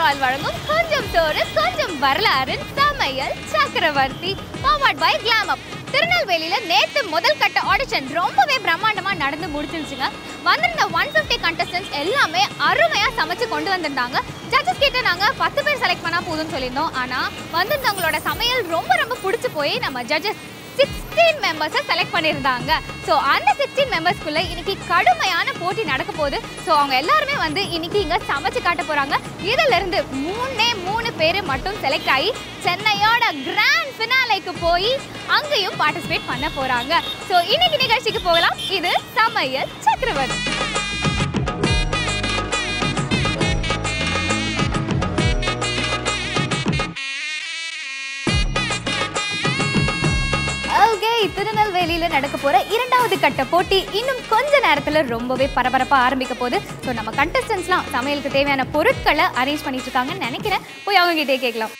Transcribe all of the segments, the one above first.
Sunflower oil வழங்கும் கொஞ்சம் சோறு கொஞ்சம் வரலாறு சமையல் சக்கரவர்த்தி பவர்ட் பை கிளாமப். திருநெல்வேலியில நேத்து முதல் கட்ட ஆடிஷன் ரொம்பவே பிரம்மாண்டமா நடந்து முடிஞ்சிருச்சுங்க. வந்திருந்த 150 கண்டஸ்டன்ட்ஸ் எல்லாமே அருமையா சமைச்சு கொண்டு வந்திருந்தாங்க. ஜட்ஜஸ் கிட்ட நாங்க 10 பேர் செலக்ட் பண்ணா போதும்னு சொல்லியிருந்தோம். ஆனா வந்திருந்தவங்களோட சமையல் ரொம்ப ரொம்ப பிடிச்சு போய் நம்ம ஜட்ஜஸ் 16 மெம்பர்ஸை செலக்ட் பண்ணியிருந்தாங்க. ஸோ அந்த 16 மெம்பர்ஸ்குள்ள இன்னைக்கு கடுமையான போட்டி நடக்க போகுது. ஸோ அவங்க எல்லாருமே வந்து இன்னைக்கு இங்கே சமைச்சு காட்ட போகிறாங்க. இதில் இருந்து 3 பேர் மட்டும் செலக்ட் ஆகி சென்னையோட கிராண்ட் ஃபினாலேக்கு போய் அங்கேயும் பார்ட்டிசிபேட் பண்ண போகிறாங்க. ஸோ இன்னைக்கு நிகழ்ச்சிக்கு போகலாம். இது சமையல் சக்கரவர்த்தி. திருநெல்வேலியில நடக்க போற இரண்டாவது கட்ட போட்டி இன்னும் கொஞ்ச நேரத்துல ரொம்பவே பரபரப்பா ஆரம்பிக்க போகுது. ஸோ நம்ம கண்டஸ்டன்ஸ்லாம் சமையலுக்கு தேவையான பொருட்களை அரேஞ்ச் பண்ணிட்டு இருக்காங்கன்னு நினைக்கிறேன். போய் அவங்க கிட்டே கேட்கலாம்.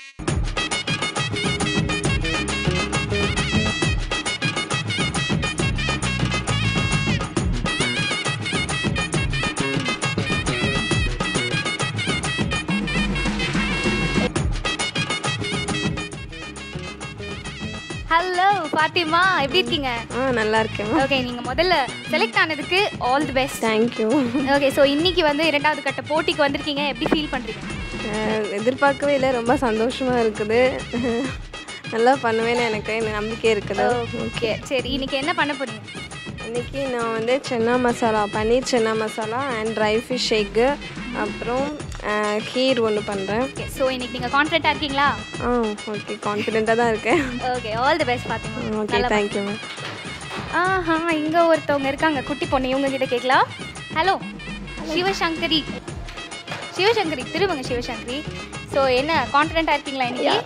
ஹலோ ஃபாத்திமா, எப்படி இருக்கீங்க? நல்லா இருக்கேன். ஓகே, நீங்கள் முதல்ல செலக்ட் ஆனதுக்கு all the best. Thank you. Okay, so இன்னைக்கு வந்து இரண்டாவது கட்ட போட்டிக்கு வந்திருக்கீங்க. எப்படி ஃபீல் பண்ணுறீங்க? எதிர்பார்க்கவே இல்லை, ரொம்ப சந்தோஷமாக இருக்குது. நல்லா பண்ணுவேன்னு எனக்கு நம்பிக்கை இருக்குது. ஓகே, சரி, இன்னைக்கு என்ன பண்ண போறீங்க? இன்றைக்கி நான் வந்து chana masala, paneer chana masala and dry fish எக்கு, அப்புறம் கீர் ஒன்று பண்ணுறேன். ஓகே, ஸோ இன்னைக்கு நீங்கள் கான்ஃபிடென்ட்டாக இருக்கீங்களா? ஓகே, கான்ஃபிடென்ட்டாக தான் இருக்கேன். Okay, all the best Fatima. Okay, thank you ma'am. இங்கே ஒருத்தவங்க இருக்காங்க, குட்டி பொண்ணு. இவங்க கிட்ட கேட்கலாம். ஹலோ சிவசங்கரி. சிவசங்கரி, திருவங்க சிவசங்கரி. ஸோ என்ன கான்ஃபிடென்ட்டாக இருக்கீங்களா இன்னைக்கு?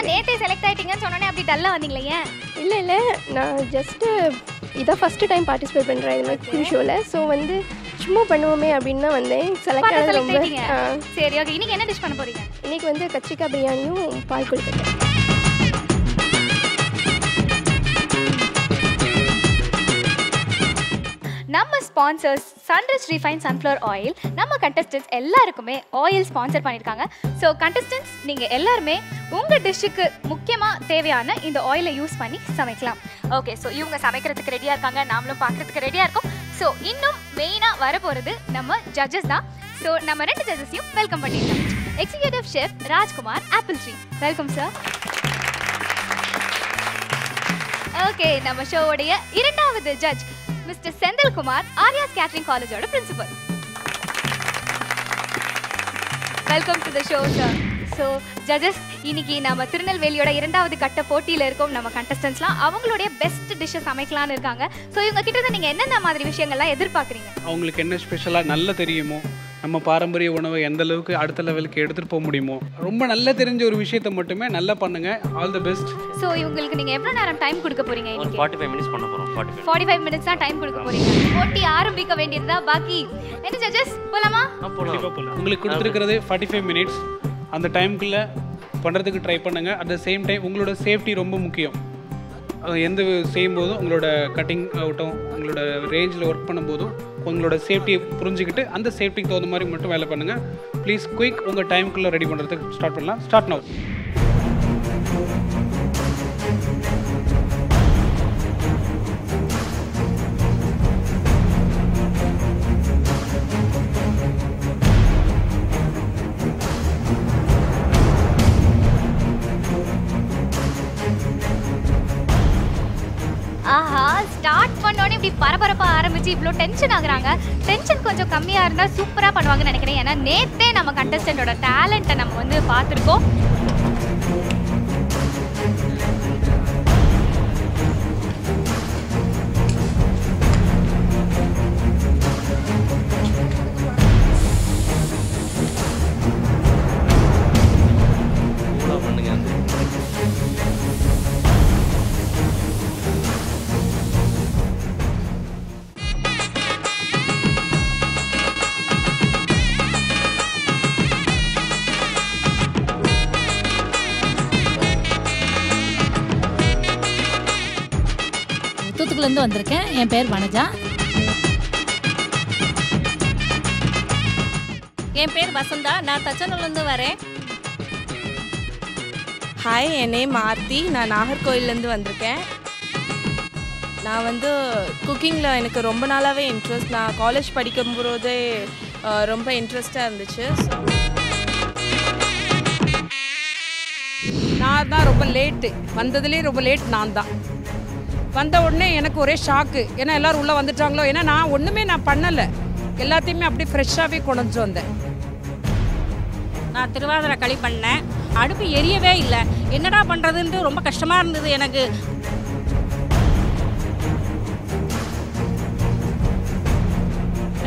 நேற்றே செலக்ட் ஆகிட்டீங்கன்னு சொன்னோன்னே அப்படி டல்லாக வந்தீங்களா? ஏன்? இல்லை, நான் ஜஸ்ட்டு இதான் ஃபஸ்ட்டு டைம் பார்ட்டிசிபேட் பண்ணுறேன் இது மாதிரி குழு ஷோவில். ஸோ வந்து சும்மா பண்ணுவோமே அப்படின்னு தான் வந்தேன். செலக்ட் ஆனது ரொம்ப. சரி, ஓகே, இன்னைக்கு என்ன டிஷ் பண்ண போறீங்க? இன்னைக்கு வந்து கத்திரிக்காய் பிரியாணியும் பால் கொழுக்கட்டை. நம்ம sponsors sunrise refine sunflower oil. நம்ம கண்டஸ்டன்ட்ஸ் எல்லாருக்குமே ஆயில் ஸ்பான்சர் பண்ணியிருக்காங்க. ஸோ கண்டஸ்டன்ட்ஸ் நீங்கள் எல்லாருமே உங்கள் டிஷ்ஷுக்கு முக்கியமாக தேவையான இந்த ஆயிலை யூஸ் பண்ணி சமைக்கலாம். ஓகே, ஸோ இவங்க சமைக்கிறதுக்கு ரெடியாக இருக்காங்க, நாமளும் பார்க்குறதுக்கு ரெடியாக இருக்கோம். ஸோ இன்னும் மெயினாக வரப்போகிறது நம்ம ஜட்ஜஸ் தான். ஸோ நம்ம 2 ஜட்ஜஸையும் வெல்கம் பண்ணிடலாம். Executive chef Rajkumar apple tree, welcome sir. Okay, நம்ம ஷோவுடைய இரண்டாவது judge mister Senthilkumar, Aryas catering காலேஜோட principal. Welcome to the show sir. So judges, இன்னைக்கு நம்ம திருநெல்வேலியோட இரண்டாவது கட்ட போட்டியில் இருக்கோம். நம்ம கண்டஸ்டன்ஸ்லாம் அவங்களுடைய பெஸ்ட் டிஷ்ஷை சமைக்கலான்னு இருக்காங்க. ஸோ இவங்க கிட்ட நீங்கள் என்னென்ன மாதிரி விஷயங்கள்லாம் எதிர்பார்க்குறீங்க? அவங்களுக்கு என்ன ஸ்பெஷலாக நல்லா தெரியுமோ, நம்ம பாரம்பரிய உணவை எந்த அளவுக்கு அடுத்த லெவலுக்கு எடுத்துகிட்டு போக முடியுமோ, ரொம்ப நல்லா தெரிஞ்ச ஒரு விஷயத்தை மட்டுமே நல்லா பண்ணுங்க. All the best. ஸோ இவங்களுக்கு நீங்கள் எவ்வளோ நேரம் டைம் கொடுக்க போறீங்க? 45 மினிட்ஸ் பண்ண போகிறோம். 45 மினிட்ஸ் தான் டைம் கொடுக்க போறீங்க. போட்டி ஆரம்பிக்க வேண்டியதுதான் பாக்கி. என்ன ஜட்ஜஸ், போலாமா? உங்களுக்கு கொடுத்துருக்கிறது 45 மினிட்ஸ். அந்த டைமுக்குள்ளே பண்ணுறதுக்கு ட்ரை பண்ணுங்கள். அட் த சேம் டைம் உங்களோட சேஃப்டி ரொம்ப முக்கியம். எந்த செய்யும்போதும் உங்களோட கட்டிங் ஆகட்டும், உங்களோட ரேஞ்சில் ஒர்க் பண்ணும்போதும் உங்களோட சேஃப்டியை புரிஞ்சுக்கிட்டு அந்த சேஃப்டிக்கு தகுந்த மாதிரி மட்டும் வேலை பண்ணுங்கள். ப்ளீஸ் குயிக், உங்கள் டைமுக்குள்ளே ரெடி பண்ணுறதுக்கு ஸ்டார்ட் பண்ணலாம். Start now. ஸ்டார்ட் பண்ணோன்னே இப்படி பரபரப்பா ஆரம்பிச்சு இவ்வளோ டென்ஷன் ஆகுறாங்க. டென்ஷன் கொஞ்சம் கம்மியாக இருந்தால் சூப்பராக பண்ணுவாங்கன்னு நினைக்கிறேன். ஏன்னா நேற்றே நம்ம கண்டஸ்டண்டோட டேலண்ட்டை நம்ம வந்து பார்த்துருக்கோம். தூத்துக்குடிலேருந்து வந்திருக்கேன். என் பேர் வனஜா. என் பேர் வசந்தா, நான் தச்சனூர்லேருந்து வரேன். ஹாய், என் நேம் ஆர்த்தி, நான் நாகர்கோயிலேருந்து வந்திருக்கேன். நான் வந்து குக்கிங்கில் எனக்கு ரொம்ப நாளாகவே இன்ட்ரெஸ்ட். நான் காலேஜ் படிக்கும்போதே ரொம்ப இன்ட்ரெஸ்டாக இருந்துச்சு. நான் தான் ரொம்ப லேட்டு, வந்ததுலேயே ரொம்ப லேட் நான் தான். வந்த உடனே எனக்கு ஒரே ஷாக்கு, ஏன்னா எல்லோரும் உள்ளே வந்துட்டாங்களோ. ஏன்னா நான் ஒன்றுமே பண்ணலை, எல்லாத்தையுமே அப்படியே ஃப்ரெஷ்ஷாகவே கொண்டு வந்தேன். நான் திருவாதிரை களி பண்ணேன், அடுப்பு எரியவே இல்லை. என்னடா பண்ணுறதுன்ட்டு ரொம்ப கஷ்டமாக இருந்தது எனக்கு.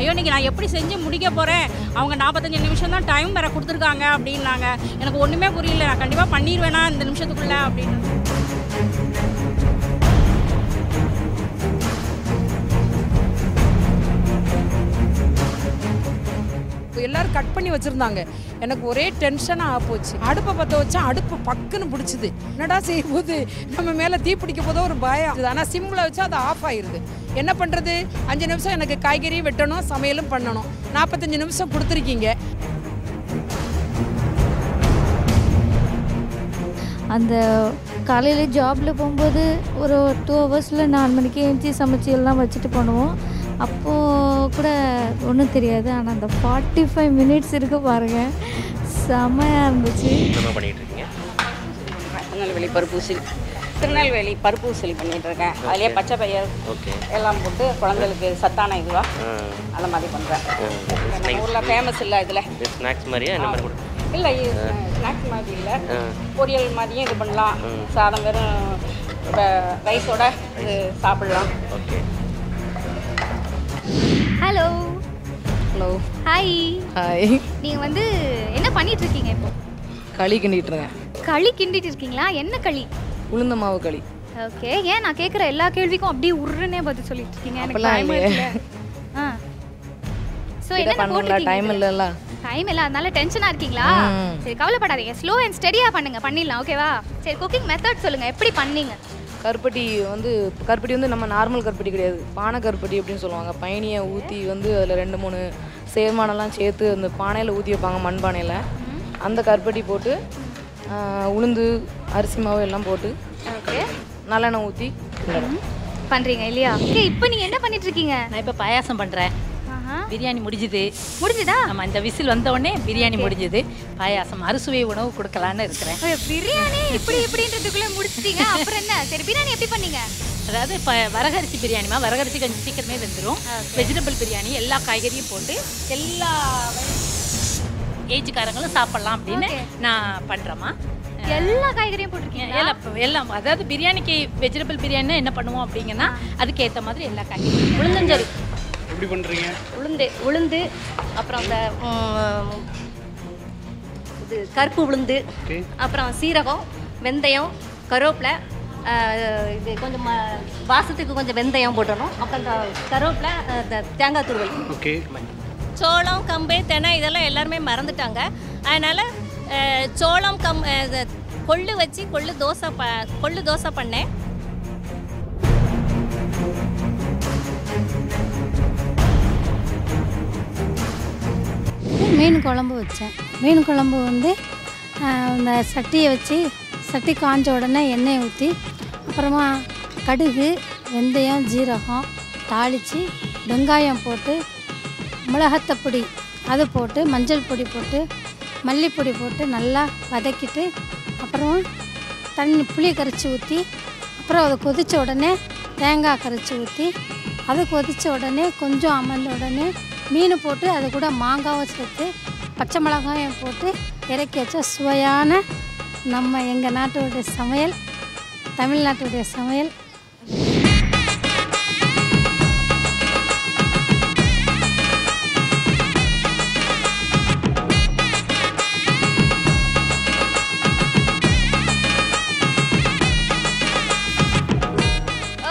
ஐயோ இன்றைக்கி நான் எப்படி செஞ்சு முடிக்க போகிறேன், அவங்க 45 நிமிஷம் தான் டைம் வேறு கொடுத்துருக்காங்க அப்படின்னாங்க. எனக்கு ஒன்றுமே புரியல, நான் கண்டிப்பாக பண்ணிடுவேனா இந்த நிமிஷத்துக்குள்ளே அப்படின்னு. எல்லோரும் கட் பண்ணி வச்சுருந்தாங்க, எனக்கு ஒரே டென்ஷனாக போச்சு. அடுப்பை பற்ற வச்சா அடுப்பு பக்குன்னு பிடிச்சிது. என்னடா செய்யும் போது நம்ம மேலே தீ பிடிக்க போதோ ஒரு பயம். ஆனால் சிம்மில் வச்சா அது ஆஃப் ஆயிடுது. என்ன பண்ணுறது? 5 நிமிஷம் எனக்கு காய்கறி வெட்டணும், சமையலும் பண்ணணும். 45 நிமிஷம் கொடுத்துருக்கீங்க. அந்த காலையில் ஜாபில் போகும்போது ஒரு 2 ஹவர்ஸில் 4 மணிக்கு எழுந்துச்சி சமைச்சி எல்லாம் வச்சுட்டு பண்ணுவோம். அப்போது கூட ஒன்றும் தெரியாது. ஆனால் அந்த 45 மினிட்ஸ் இருக்குது பாருங்கள், செமையாக இருந்துச்சு. என்ன பண்ணிகிட்டு இருக்கீங்க? திருநெல்வேலி பருப்பு உசிலி பண்ணிகிட்டு இருக்கேன். அதுலேயே பச்சை பயிர் எல்லாம் போட்டு குழந்தைகளுக்கு சத்தான இதுவா அந்த மாதிரி பண்ணுறேன். நம்ம ஊரில் ஃபேமஸ் இல்லை இதில். ஸ்நாக்ஸ் மாதிரியா என்ன மாதிரி கொடுக்கும்? இல்லை, ஸ்நாக்ஸ் மாதிரி இல்லை, பொரியல் மாதிரியும் இது பண்ணலாம். சாதம் வெறும் ரைஸோட இது சாப்பிடலாம். Okay. Hello. Hello. Hi. Hi. நீங்கள் வந்து என்ன பண்ணிட்டு இருக்கீங்க இப்போ? களி கிண்டிட்டு இருக்கேன். களி கிண்டிட்டு இருக்கீங்களா? என்ன களி? உளுந்த மாவு களி. ஓகே. ஏன் நான் கேட்குற எல்லா கேள்விக்கும் அப்படியே உருன்னே பதில் சொல்லிட்டு இருக்கீங்க? எனக்கு டைம் இல்ல. சோ என்ன போட்டுட்டீங்க? டைம் இல்லல்ல. டைம் இல்ல, அதனால டென்ஷனா இருக்கீங்களா? சரி கவலைப்படாதீங்க, ஸ்லோ அண்ட் ஸ்டெடியா பண்ணுங்க, பண்ணிடலாம். ஓகேவா? சரி குக்கிங் மெத்தட் சொல்லுங்க, எப்படி பண்ணீங்க? கருப்பட்டி வந்து நம்ம நார்மல் கருப்பட்டி கிடையாது, பானை கருப்பட்டி அப்படின்னு சொல்லுவாங்க. பயணியை ஊற்றி வந்து அதில் 2-3 சேர்மானெல்லாம் சேர்த்து அந்த பானையில் ஊற்றி வைப்பாங்க, மண் பானையில். அந்த கருப்பட்டி போட்டு உளுந்து அரிசி மாவு எல்லாம் போட்டு ஓகே நல்லெண்ணெய் ஊற்றி பண்ணுறீங்க இல்லையா? ஓகே, இப்போ நீங்கள் என்ன பண்ணிட்டு இருக்கீங்க? நான் இப்போ பாயாசம் பண்ணுறேன். பிரியாணி முடிஞ்சுதா? ஆமாம், இந்த விசில் வந்த உடனே பிரியாணி முடிஞ்சுது. பாயாசம் அறுசுவை உணவு கொடுக்கலான்னு இருக்கிறேன். பிரியாணி இப்படின்றதுக்குள்ளே முடிச்சிட்டீங்க, அப்புறம் என்ன? சரி பிரியாணி எப்படி பண்ணீங்க? அதாவது இப்போ வரகரிசி பிரியாணிமா, வரகரிசி கொஞ்சம் சீக்கிரமே வெந்துடும். வெஜிடபிள் பிரியாணி எல்லா காய்கறியும் போட்டு எல்லா ஏஜ்காரங்களும் சாப்பிட்லாம் அப்படின்னு நான் பண்ணுறேம்மா. எல்லா காய்கறியும் போட்டிருக்கீங்க? எல்லாம், அதாவது பிரியாணிக்கு வெஜிடபிள் பிரியாணினா என்ன பண்ணுவோம் அப்படிங்கன்னா அதுக்கேற்ற மாதிரி எல்லா காய்கறியும். உளுந்தஞ்சரி எப்படி பண்ணுறீங்க? உளுந்து அப்புறம் அந்த இது கருப்பு உளுந்து, அப்புறம் சீரகம், வெந்தயம், கருவேப்பிலை, இது கொஞ்சம் வாசத்துக்கு கொஞ்சம் வெந்தயம் போட்டணும். அப்புறம் இந்த கருவேப்பிலை, தேங்காய் துருவல். ஓகே. சோளம், கம்பு, தெனை இதெல்லாம் எல்லாருமே மறந்துட்டாங்க. அதனால் சோளம் கொள்ளு வச்சு கொள்ளு தோசை பண்ணேன். மீன் குழம்பு வச்சேன். மீன் குழம்பு வந்து இந்த சட்டியை வச்சு சட்டி காஞ்ச உடனே எண்ணெயை ஊற்றி அப்புறமா கடுகு, வெந்தயம், ஜீரகம் தாளித்து வெங்காயம் போட்டு மிளகாத்தப்பொடி அது போட்டு மஞ்சள் பொடி போட்டு மல்லிப்பொடி போட்டு நல்லா வதக்கிட்டு அப்புறம் புளி கரைச்சி ஊற்றி அப்புறம் அதை கொதித்த உடனே தேங்காய் கரைச்சி ஊற்றி அது கொதித்த உடனே கொஞ்சம் அமர்ந்த உடனே மீன் போட்டு அது கூட மாங்காவும் சேர்த்து பச்சை மிளகாயும் போட்டு இறக்கி வச்ச சுவையான நம்ம எங்கள் நாட்டுடைய சமையல், தமிழ்நாட்டுடைய சமையல்.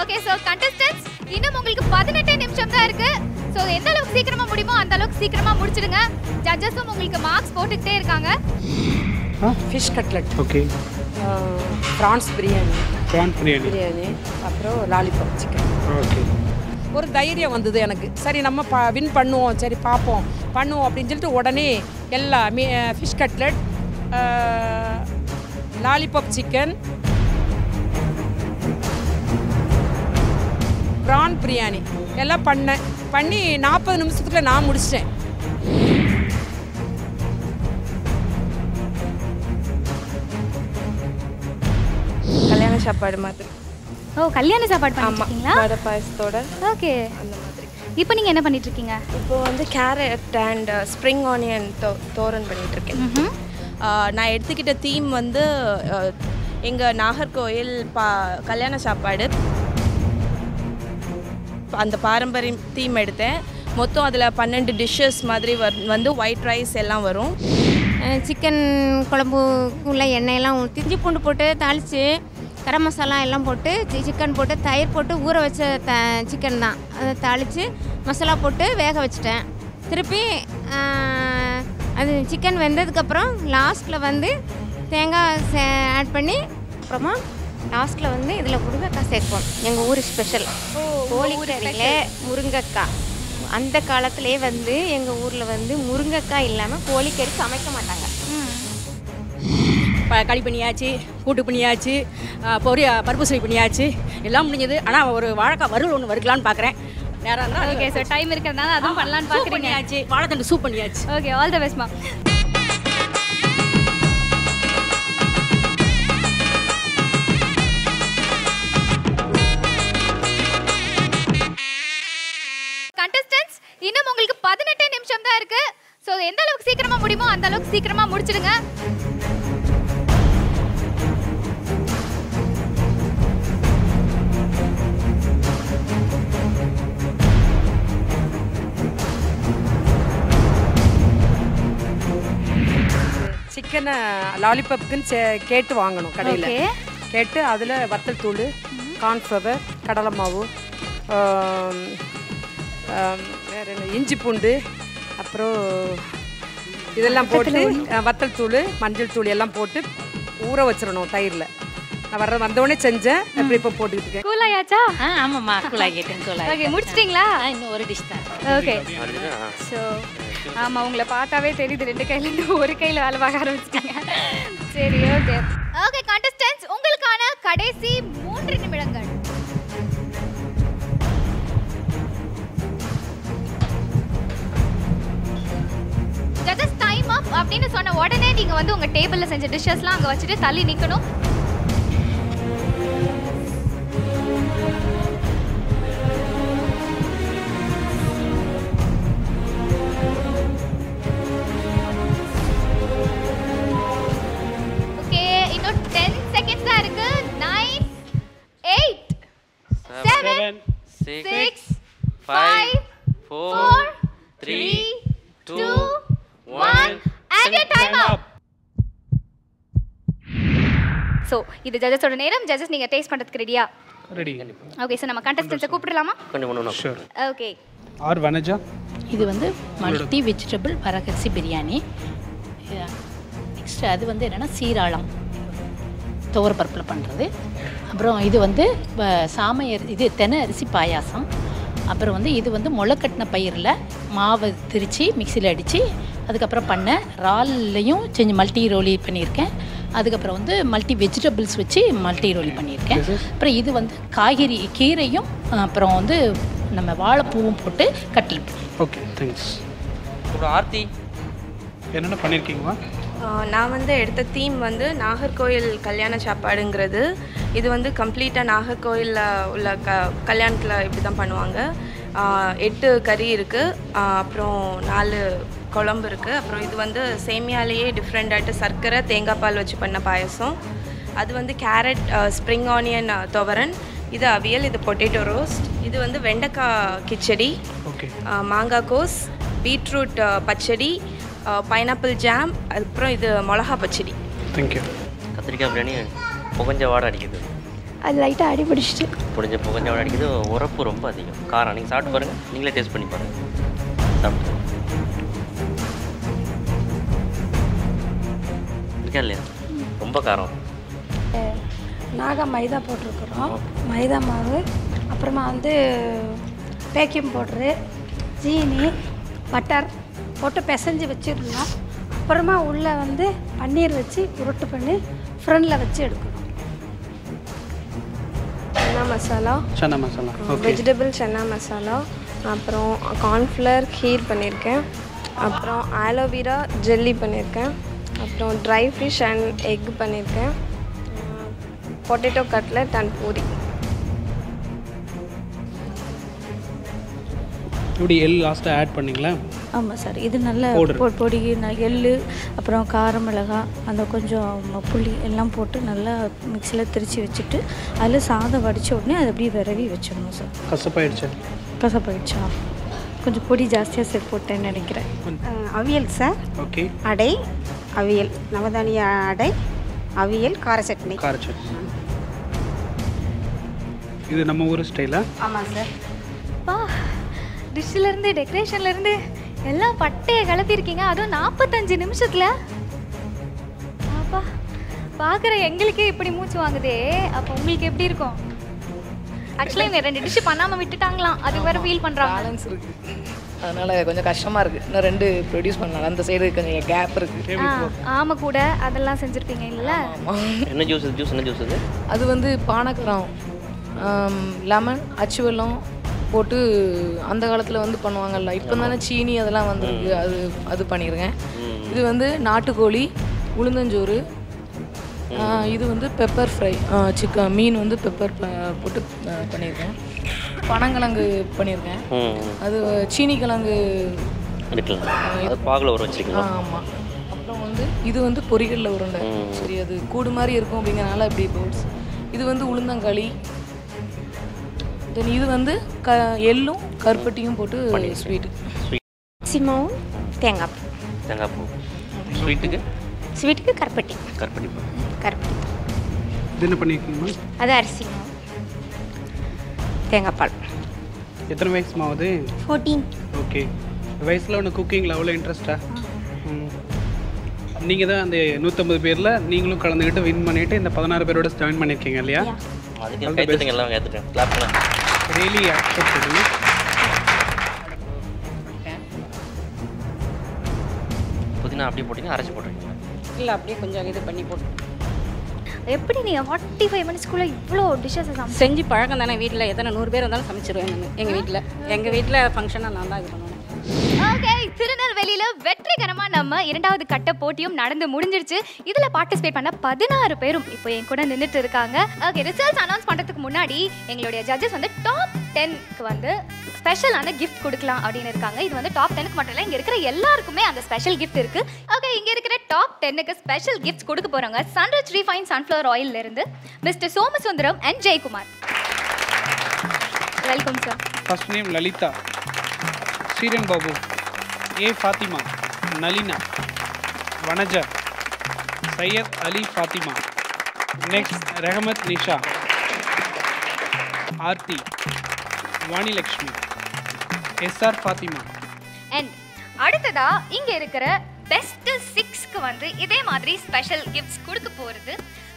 ஓகே, ஸோ கண்டஸ்டன்ட்ஸ் இன்னும் உங்களுக்கு 18 நிமிஷம் தான் இருக்கு. ஸோ எந்த அளவுக்கு சீக்கிரமா முடியுமோ அந்த அளவுக்கு சீக்கிரமா முடிச்சிடுங்க. ஜட்ஜஸும் உங்களுக்கு மார்க்ஸ் போட்டுக்கிட்டே இருக்காங்க. Fish cutlet, okay, prawns biryani, அப்புறம் லாலிபாப் சிக்கன். ஓகே. ஒரு தைரியம் வந்தது எனக்கு, சரி நம்ம வின் பண்ணுவோம், சரி பார்ப்போம் பண்ணுவோம் அப்படின்னு சொல்லிட்டு உடனே எல்லா fish cutlet, lollipop chicken, prawn biryani எல்லாம் பண்ணி 40 நிமிஷத்துக்குள்ள நான் முடிச்சிட்டேன். கல்யாண சாப்பாடு மாதிரி. ஓ, கல்யாண சாப்பாடு பண்ணிருக்கீங்களா? வடை பாயசத்தோட. ஓகே, அந்த மாதிரி. இப்போ நீங்கள் என்ன பண்ணிட்டு இருக்கீங்க? இப்போ வந்து carat and spring onion toran பண்ணிட்டு இருக்கேன். நான் எடுத்துக்கிட்ட தீம் வந்து எங்கள் நாகர்கோயில் கல்யாண சாப்பாடு, அந்த பாரம்பரிய தீம் எடுத்தேன். மொத்தம் அதில் 12 டிஷ்ஷஸ் மாதிரி வந்து ஒயிட் ரைஸ் எல்லாம் வரும். சிக்கன் குழம்புக்குள்ள எண்ணெயெல்லாம் ஊற்றி இஞ்சி பூண்டு போட்டு தாளித்து கரம் மசாலா எல்லாம் போட்டு சிக்கன் போட்டு தயிர் போட்டு ஊற வச்ச சிக்கன் தான் அதை தாளித்து மசாலா போட்டு வேக வச்சுட்டேன். திருப்பி அது சிக்கன் வெந்ததுக்கப்புறம் லாஸ்ட்டில் வந்து தேங்காய் ஆட் பண்ணி அப்புறமா லாஸ்ட்டில் வந்து இதில் முருங்கைக்காய் சேர்ப்போம். எங்கள் ஊர் ஸ்பெஷல் கோழிக்கறியில் முருங்கைக்காய். அந்த காலத்திலே வந்து எங்கள் ஊரில் வந்து முருங்கைக்காய் இல்லாமல் கோழிக்கறி சமைக்க மாட்டாங்க. களி பண்ணியாச்சு, கூட்டு பண்ணியாச்சு, பருப்பு சுவை பண்ணியாச்சு, எல்லாம் முடிஞ்சது. ஆனால் ஒரு வாழைக்காய் வறுவல் ஒன்று வறுக்கலான்னு பார்க்குறேன். நேரம் தான். ஓகே சார், டைம் இருக்கிறதுனால அதுவும் பண்ணலான்னு பார்க்குறீங்க. பண்ணியாச்சு, வாழைத்தண்டு சூப் பண்ணியாச்சு. ஓகே, ஆல் தி பெஸ்ட் மா. கண்டஸ்டன்ட்ஸ், இன்னும் உங்களுக்கு 18 நிமிஷம் தான் இருக்கு. ஸோ எந்த அளவுக்கு சீக்கிரமா முடியுமோ அந்த அளவுக்கு சீக்கிரமா முடிச்சிடுங்க. சிக்கனை லாலிபாப்புக்குன்னு கேட்டு வாங்கணும் கடையில். கேட்டு அதில் வத்தல் தூள், கார்ன்ஃப்ளவர், கடலை மாவு, வேறு என்ன, இஞ்சி பூண்டு, அப்புறம் இதெல்லாம் போட்டு வத்தல் தூள், மஞ்சள் தூள் எல்லாம் போட்டு ஊற வச்சிடணும் தயிரில். நான் வந்தோடனே செஞ்சேன். அப்படி இப்போ போட்டுக்கிட்டு கூல் ஆயாச்சா? ஆமாம்மா, கூல் ஆகிட்டேன். ஓகே, முடிச்சிட்டிங்களா? இன்னும் ஒரு டிஷ் தான். ஓகே. ஸோ ஆமாம், உங்களை பார்த்தாவே தெரியுது 2 கையிலேருந்து ஒரு கையில் வேலை பார்க்க ஆரம்பிச்சிட்டாங்க. சரி, ஓகே. ஓகே கண்டஸ்டன்ட்ஸ், உங்களுக்கான கடைசி 3 நிமிடங்கள். ஜஸ்ட் டைம் அப் அப்படின்னு சொன்ன உடனே நீங்கள் வந்து உங்கள் டேபிளில் செஞ்ச டிஷ்ஷஸ்லாம் அங்கே வச்சுட்டு தள்ளி நிற்கணும். இன்னும் 10 seconds தான் இருக்கு. 9 8 7 6 5 4 3 2 1 and your time up. So இது ஜட்ஜஸோட நேரம். ஜட்ஜஸ் நீங்க டேஸ்ட் பண்றதுக்கு ரெடியா? ரெடி. ஓகே, சோ நம்ம கண்டஸ்டன்ட்ஸை கூப்பிடலாமா? ஷூர். ஓகே. ஆர் வனஜா. இது வந்து மல்டி வெஜிடபிள் வரகரிசி பிரியாணி. நெக்ஸ்ட் அது வந்து என்னென்னா சீராளம் துவரப்பருப்பில் பண்ணுறது. அப்புறம் இது வந்து தெனை அரிசி பாயாசம். அப்புறம் வந்து இது வந்து முளைக்கட்டின பயிரில் மாவை திரித்து மிக்சியில் அடித்து அதுக்கப்புறம் பண்ணேன். இறால்லையும் செஞ்சு மல்டி ரோலி பண்ணியிருக்கேன். அதுக்கப்புறம் வந்து மல்டி வெஜிடபிள்ஸ் வச்சு மல்டி ரோலி பண்ணியிருக்கேன். அப்புறம் இது வந்து காய்கறி கீரையும் அப்புறம் வந்து நம்ம வாழைப்பூவும் போட்டு கட்லெட். Okay, thanks. ஆர்த்தி என்னென்ன பண்ணியிருக்கீங்களா? நான் வந்து எடுத்த தீம் வந்து நாகர்கோயில் கல்யாண சாப்பாடுங்கிறது. இது வந்து கம்ப்ளீட்டாக நாகர்கோயிலில் உள்ள கல்யாணத்தில் இப்படி தான் பண்ணுவாங்க. 8 கறி இருக்குது, அப்புறம் 4 குழம்பு இருக்குது. அப்புறம் இது வந்து சேமியாலேயே டிஃப்ரெண்டாகிட்டு சர்க்கரை தேங்காய் பால் வச்சு பண்ண பாயசம். அது வந்து கேரட் ஸ்ப்ரிங் ஆனியன் துவரன். இது அவியல், இது பொட்டேட்டோ ரோஸ்ட். இது வந்து வெண்டைக்காய் கிச்சடி, மாங்காய் கோஸ், பீட்ரூட் பச்சடி, பைனாப்பிள் ஜாம், அதுக்கப்புறம் இது மிளகா பச்சடி. தேங்க்யூ. கத்திரிக்காய் பிரியாணி புகஞ்ச வாடை அடிக்குது. அது லைட்டாக அடி பிடிச்சிட்டு புகஞ்ச வாடை அடிக்குது. உரப்பு ரொம்ப அதிகம், காரம். நீங்கள் சாப்பிட்டு பாருங்கள், நீங்களே டேஸ்ட் பண்ணி பாருங்கள். சாப்பிட்டு இருக்கா இல்லையா? ரொம்ப காரம். நாங்கள் மைதா போட்டிருக்கிறோம். மைதா மாவு, அப்புறமா வந்து பேக்கிங் பவுட்ரு, ஜீனி, பட்டர் போட்டு பிசைஞ்சு வச்சிடணும். அப்புறமா உள்ளே வந்து பன்னீர் வச்சு உருட்டு பண்ணி ஃப்ரண்டில் வச்சு எடுக்கணும். சன்னா மசாலா, சன்னா மசாலா, ஓகே. வெஜிடபிள் சன்னா மசாலா, அப்புறம் கார்ன்ஃப்ளவர் கீர் பண்ணியிருக்கேன், அப்புறம் ஆலோவேரா ஜெல்லி பண்ணியிருக்கேன், அப்புறம் ட்ரை ஃபிஷ் அண்ட் எக் பண்ணியிருக்கேன், பொட்டேட்டோ கட்லெட் அண்ட் பூரி. இப்படி எள் லாஸ்ட்டாக ஆட் பண்ணிங்களா? ஆமாம் சார். இது நல்ல Powder. பொடி எள், அப்புறம் கார மிளகாய், அந்த கொஞ்சம் புளி எல்லாம் போட்டு நல்லா மிக்சியில் திரித்து வச்சுட்டு அதில் சாதம் வடித்த உடனே அதை அப்படியே விரவி வச்சிடணும் சார். கசப்பாயிடுச்சு. கசப்பாயிடுச்சா? கொஞ்சம் பொடி ஜாஸ்தியாக சேர்த்து போட்டேன்னு நினைக்கிறேன். அவியல் சார். ஓகே. அடை, அவியல், நவதானிய அடை, அவியல், கார சட்னி. கார சட்னி. இது நம்ம ஊர் ஸ்டைலா? ஆமாம் சார். பா, டிஷ்ஷிலேருந்து டெக்கரேஷன்லேருந்து எல்லாம் பட்டையை கிளப்பியிருக்கீங்க, அதுவும் 45 நிமிஷத்தில். அப்பா, பார்க்குற எங்களுக்கே இப்படி மூச்சு வாங்குதே, அப்போ உங்களுக்கு எப்படி இருக்கும்? ஆக்சுவலாக இவங்க 2 டிஷ்ஷு பண்ணாமல் விட்டுட்டாங்களாம், அது வேறு ஃபீல் பண்ணுறாங்க. பேலன்ஸ் இருக்குது, அதனால் கொஞ்சம் கஷ்டமாக இருக்குது. இன்னும் 2 ப்ரொடியூஸ் பண்ணலாம், அந்த சைடு கொஞ்சம் கேப் இருக்குது. ஆமாம், கூட அதெல்லாம் செஞ்சுருப்பீங்க இல்லை? என்ன ஜூஸ் என்ன ஜூஸ் இது? அது வந்து பானக்கரம், லெமன், அச்சு வெல்லம் போட்டு அந்த காலத்தில் வந்து பண்ணுவாங்கல்ல, இப்போ தானே சீனி அதெல்லாம் வந்துருக்கு, அது பண்ணியிருக்கேன். இது வந்து நாட்டுக்கோழி, உளுந்தஞ்சோறு, இது வந்து பெப்பர் ஃப்ரை, சிக்கன் மீன் வந்து பெப்பர் போட்டு பண்ணியிருக்கேன். பனங்கிழங்கு பண்ணியிருக்கேன், அது சீனி கிழங்கு பாகில் ஊற வச்சுருக்கீங்களா? ஆமாம். அப்புறம் வந்து இது வந்து பொரிகளில் உருண்டை, சரி அது கூடு மாதிரி இருக்கும் அப்படிங்கிறனால இப்படி போட்ஸ். இது வந்து உளுந்தங்களி. தென் இது வந்து எள்ளும் கருப்பட்டியும் போட்டு ஸ்வீட்டு. சிமாவும் தேங்காய் பூ. தேங்காய் பூ. ஸ்வீட்டுக்கு? ஸ்வீட்டுக்கு கருப்பட்டி. கருப்பட்டி. கருப்பட்டி. இது என்ன பண்ணியிருக்கீங்கம்மா? அது அரிசி மாவு, தேங்காய் பால். எத்தனை வயசு மாவுது? 14. ஓகே. வயசில் ஒன்று குக்கிங்கில் அவ்வளோ இன்ட்ரெஸ்டா? நீங்கள் தான் அந்த 150 பேரில் நீங்களும் கலந்துக்கிட்டு வின் பண்ணிவிட்டு இந்த 16 பேரோட ஜாயின் பண்ணியிருக்கீங்க இல்லையா? அதுக்கு கைத்துட்டுங்க, எல்லாம் கைத்துட்டேன். கிளாப் பண்ணலாம். Really accepted. புதினா அப்படியே போட்டிங்க, அரைச்சி போட்டுருக்கீங்க? இல்லை, அப்படியே கொஞ்சம் இது பண்ணி போட்டு. எப்படி நீங்கள் 45 மினிட்ஸ்க்குள்ளே இவ்வளோ டிஷ்ஷஸ் செஞ்சு பழக்கம் தானே. வீட்டில் எத்தனை 100 பேர் இருந்தாலும் சமைச்சிருவேன் நான். எங்கள் வீட்டில் ஃபங்க்ஷனாக நான் தான் இது பண்ணுவேன். ஓகே, திருநெல்வேலியில வெற்றிகரமா நம்ம 2வது கட்ட போட்டியும் நடந்து முடிஞ்சிருச்சு. இதுல பார்ட்டிசிபேட் பண்ண 16 பேரும் இப்போ என் கூட நின்றுட்டு இருக்காங்க. ஓகே, ரிசல்ட்ஸ் அனௌன்ஸ் பண்றதுக்கு முன்னாடி எங்களுடைய ஜட்ஜஸ் வந்து டாப் 10க்கு வந்து ஸ்பெஷலான கிஃப்ட் கொடுக்கலாம் அப்படின்னு இருக்காங்க. இது வந்து டாப் 10க்கு மட்டும் இல்லை, இங்க இருக்கிற எல்லாருக்குமே அந்த ஸ்பெஷல் கிஃப்ட் இருக்கு. ஓகே, இங்க இருக்கிற டாப் 10க்கு ஸ்பெஷல் கிஃப்ட்ஸ் கொடுக்க போறாங்க. சன்ரைஸ் ரீஃபைன் சன்ஃப்ளவர் ஆயில்ல இருந்து mister Somasundaram and Jayakumar. Welcome sir. First name Lalitha, Seeran Babu, A Fathima, Nalina, Vanaja, Syed Ali Fathima, next Rahmath Nisha, Aarthi, Vanilakshmi, SR Fathima. And அடுத்ததா இங்க இருக்கிற பெஸ்ட் 6க்கு வந்து இதே மாதிரி ஸ்பெஷல் கிஃப்ட்ஸ் கொடுக்க போறது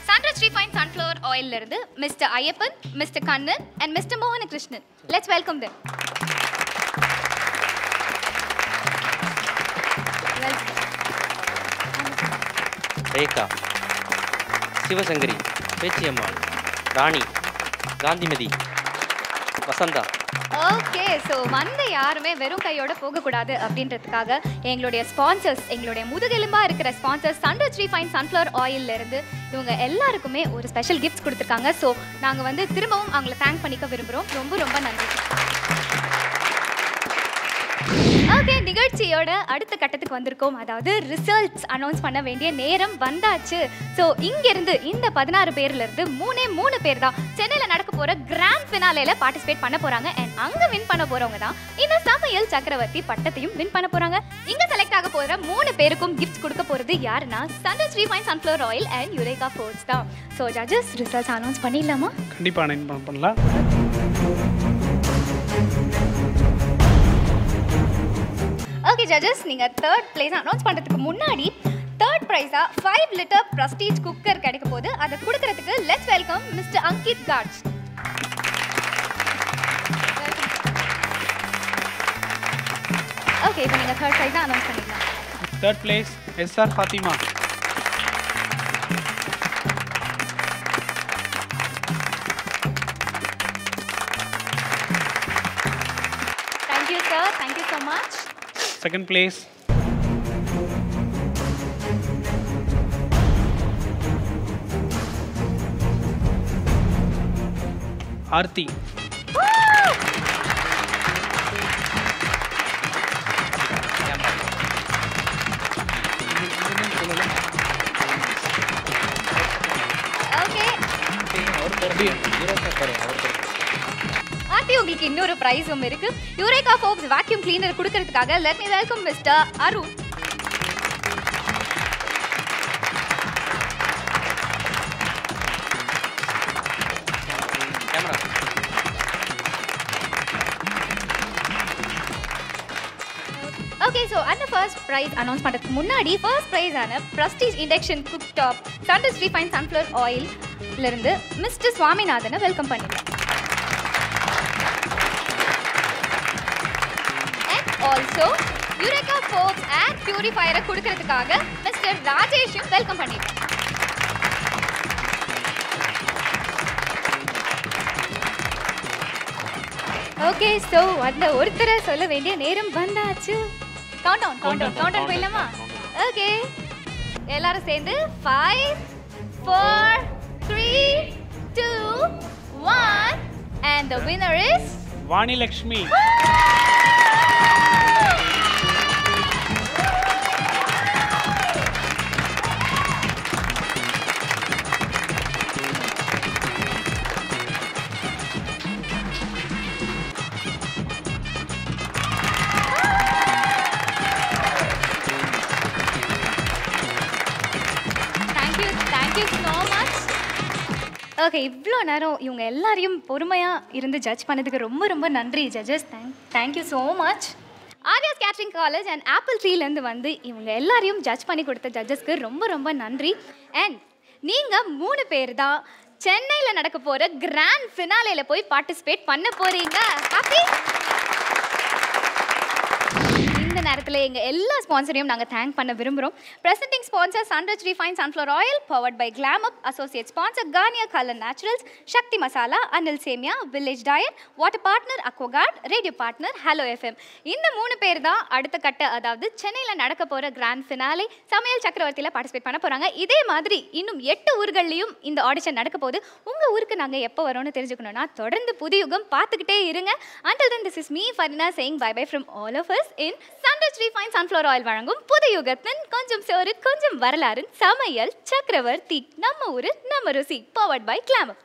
சன்ரைஸ் ரீஃபைன் சன்ஃப்ளவர் ஆயில்ல இருந்து mister Ayyappan, mister Kannan and mister Mohanakrishnan. Let's welcome them. Rekha, Sivasankari, Pechiammal, Rani, Gandhimathi, Vasantha. Okay, so வந்த யாருமே வெறும் கையோட போகக்கூடாது அப்படின்றதுக்காக எங்களுடைய ஸ்பான்சர்ஸ், எங்களுடைய முதுகெலும்பாக இருக்கிற ஸ்பான்சர்ஸ் சன்ரைஸ் ரீஃபைன் சன்ஃப்ளவர் ஆயில்ல இருந்து இவங்க எல்லாருக்குமே ஒரு ஸ்பெஷல் கிஃப்ட்ஸ் கொடுத்துருக்காங்க. ஸோ நாங்கள் வந்து திரும்பவும் அவங்கள தேங்க் பண்ணிக்க விரும்புகிறோம். ரொம்ப ரொம்ப நன்றி. ஓகே, நிகழ்ச்சியோட அடுத்த கட்டத்துக்கு வந்திருக்கோம். அதாவது ரிசல்ட்ஸ் அனௌன்ஸ் பண்ண வேண்டிய நேரம் வந்தாச்சு. ஸோ இங்கிருந்து இந்த 16 பேர்லேருந்து 3 பேர் தான் சென்னையில் நடக்க போகிற கிராண்ட் ஃபினாலேல பார்ட்டிசிபேட் பண்ண போகிறாங்க. அண்ட் அங்கே வின் பண்ண போகிறவங்க தான் இந்த சமையல் சக்கரவர்த்தி பட்டத்தையும் வின் பண்ண போகிறாங்க. இங்கே செலக்ட் ஆக போகிற 3 பேருக்கும் கிஃப்ட்ஸ் கொடுக்க போகிறது யாருன்னா sunrise refine sunflower oil and eureka foods தான். ஸோ ஜட்ஜஸ், ரிசல்ட்ஸ் அனௌன்ஸ் பண்ணிடலாமா? கண்டிப்பாக அனௌன்ஸ் பண்ணலாம். ஓகே ஜட்ஜஸ், நீங்கள் 3rd பிளேஸ் அனௌன்ஸ் பண்ணுறதுக்கு முன்னாடி 3rd ப்ரைஸாக 5 லிட்டர் ப்ரஸ்டீஜ் குக்கர் கிடைக்க போது. அதை கொடுக்கறதுக்கு லெட்ஸ் வெல்கம் மிஸ்டர் அங்கித் காட்ஸ். ஓகே, இப்போ நீங்கள் 3rd ப்ரைஸாக அனௌன்ஸ் பண்ணிக்கலாம். 3rd place SR Fathima. Thank you sir, thank you so much. Second place. Aarthi. Aarthi உங்களுக்கு இன்னொரு பிரைஸும் இருக்கு. யூரேகா ஃபோர்ப்ஸ் வாக்யூம் கிளீனர் கொடுக்கறதுக்காக let me welcome mister Arun. Okay, so அந்த ஃபர்ஸ்ட் ப்ரைஸ் அனௌன்ஸ் பண்ணுறதுக்கு முன்னாடி ஃபர்ஸ்ட் ப்ரைஸான ப்ரஸ்டீஜ் இண்டக்ஷன் குக் டாப் சண்டஸ் ரீஃபைன் சன்ஃப்ளவர் ஆயிலிருந்து மிஸ்டர் சுவாமிநாதனை வெல்கம் பண்ணிடலாம். அண்ட் ஆல்சோ யூரேகா ஃபோர்ப்ஸ் ஏர் பியூரிஃபயரை கொடுக்கறதுக்காக மிஸ்டர் ராஜேஷும் வெல்கம் பண்ணிடலாம். ஓகே, ஸோ அந்த ஒருத்தரை சொல்ல வேண்டிய நேரம் வந்தாச்சு. கவுண்ட் போயிடலாமா? ஓகே, எல்லாரும் சேர்ந்து 5 4 3 2 1 and the winner is Vani Lakshmi. Okay, இவ்வளோ நேரம் இவங்க எல்லாரையும் பொறுமையாக இருந்து ஜட்ஜ் பண்ணதுக்கு ரொம்ப ரொம்ப நன்றி judges. Thank you so much. Aryas catering college and apple ட்ரீலேருந்து வந்து இவங்க எல்லாரையும் ஜட்ஜ் பண்ணி கொடுத்த ஜட்ஜஸ்க்கு ரொம்ப ரொம்ப நன்றி. அண்ட் நீங்கள் 3 பேர் தான் சென்னையில் நடக்க போகிற கிராண்ட் ஃபினாலேயில் போய் பார்ட்டிசிபேட் பண்ண போகிறீங்க. ஹாப்பி. இந்த நேரத்தில் எங்கள் எல்லா ஸ்பான்சரையும் நாங்கள் தேங்க் பண்ண விரும்புகிறோம். Presenting sponsor Sunrich refine sunflower oil powered by கிளாமப். Associate sponsor Garnier colour naturals, Sakthi Masala, Anil Semiya, village diet. Water partner Aquaguard. Radio partner hello FM. இந்த 3 பேர் தான் அடுத்த கட்ட, அதாவது சென்னையில் நடக்க போகிற கிராண்ட் ஃபினாலே சமையல் சக்கரவர்த்தியில் பார்ட்டிசிபேட் பண்ண போகிறாங்க. இதே மாதிரி இன்னும் 8 ஊர்கள்லையும் இந்த ஆடிஷன் நடக்க போகுது. உங்கள் ஊருக்கு நாங்கள் எப்போ வரோன்னு தெரிஞ்சுக்கணுன்னா தொடர்ந்து புதுயுகம் பார்த்துக்கிட்டே இருங்க. Until then, this is me, Farina, saying bye-bye from all of us in Sunrich Refined Sunflower Oil வழங்கும் புதுயுகத்தின் கொஞ்சம் சோறு கொஞ்சம் வரலாறு சமையல் சக்கரவர்த்தி. நம்ம ஊரு நம்ம ருசி. Powered by Glamour.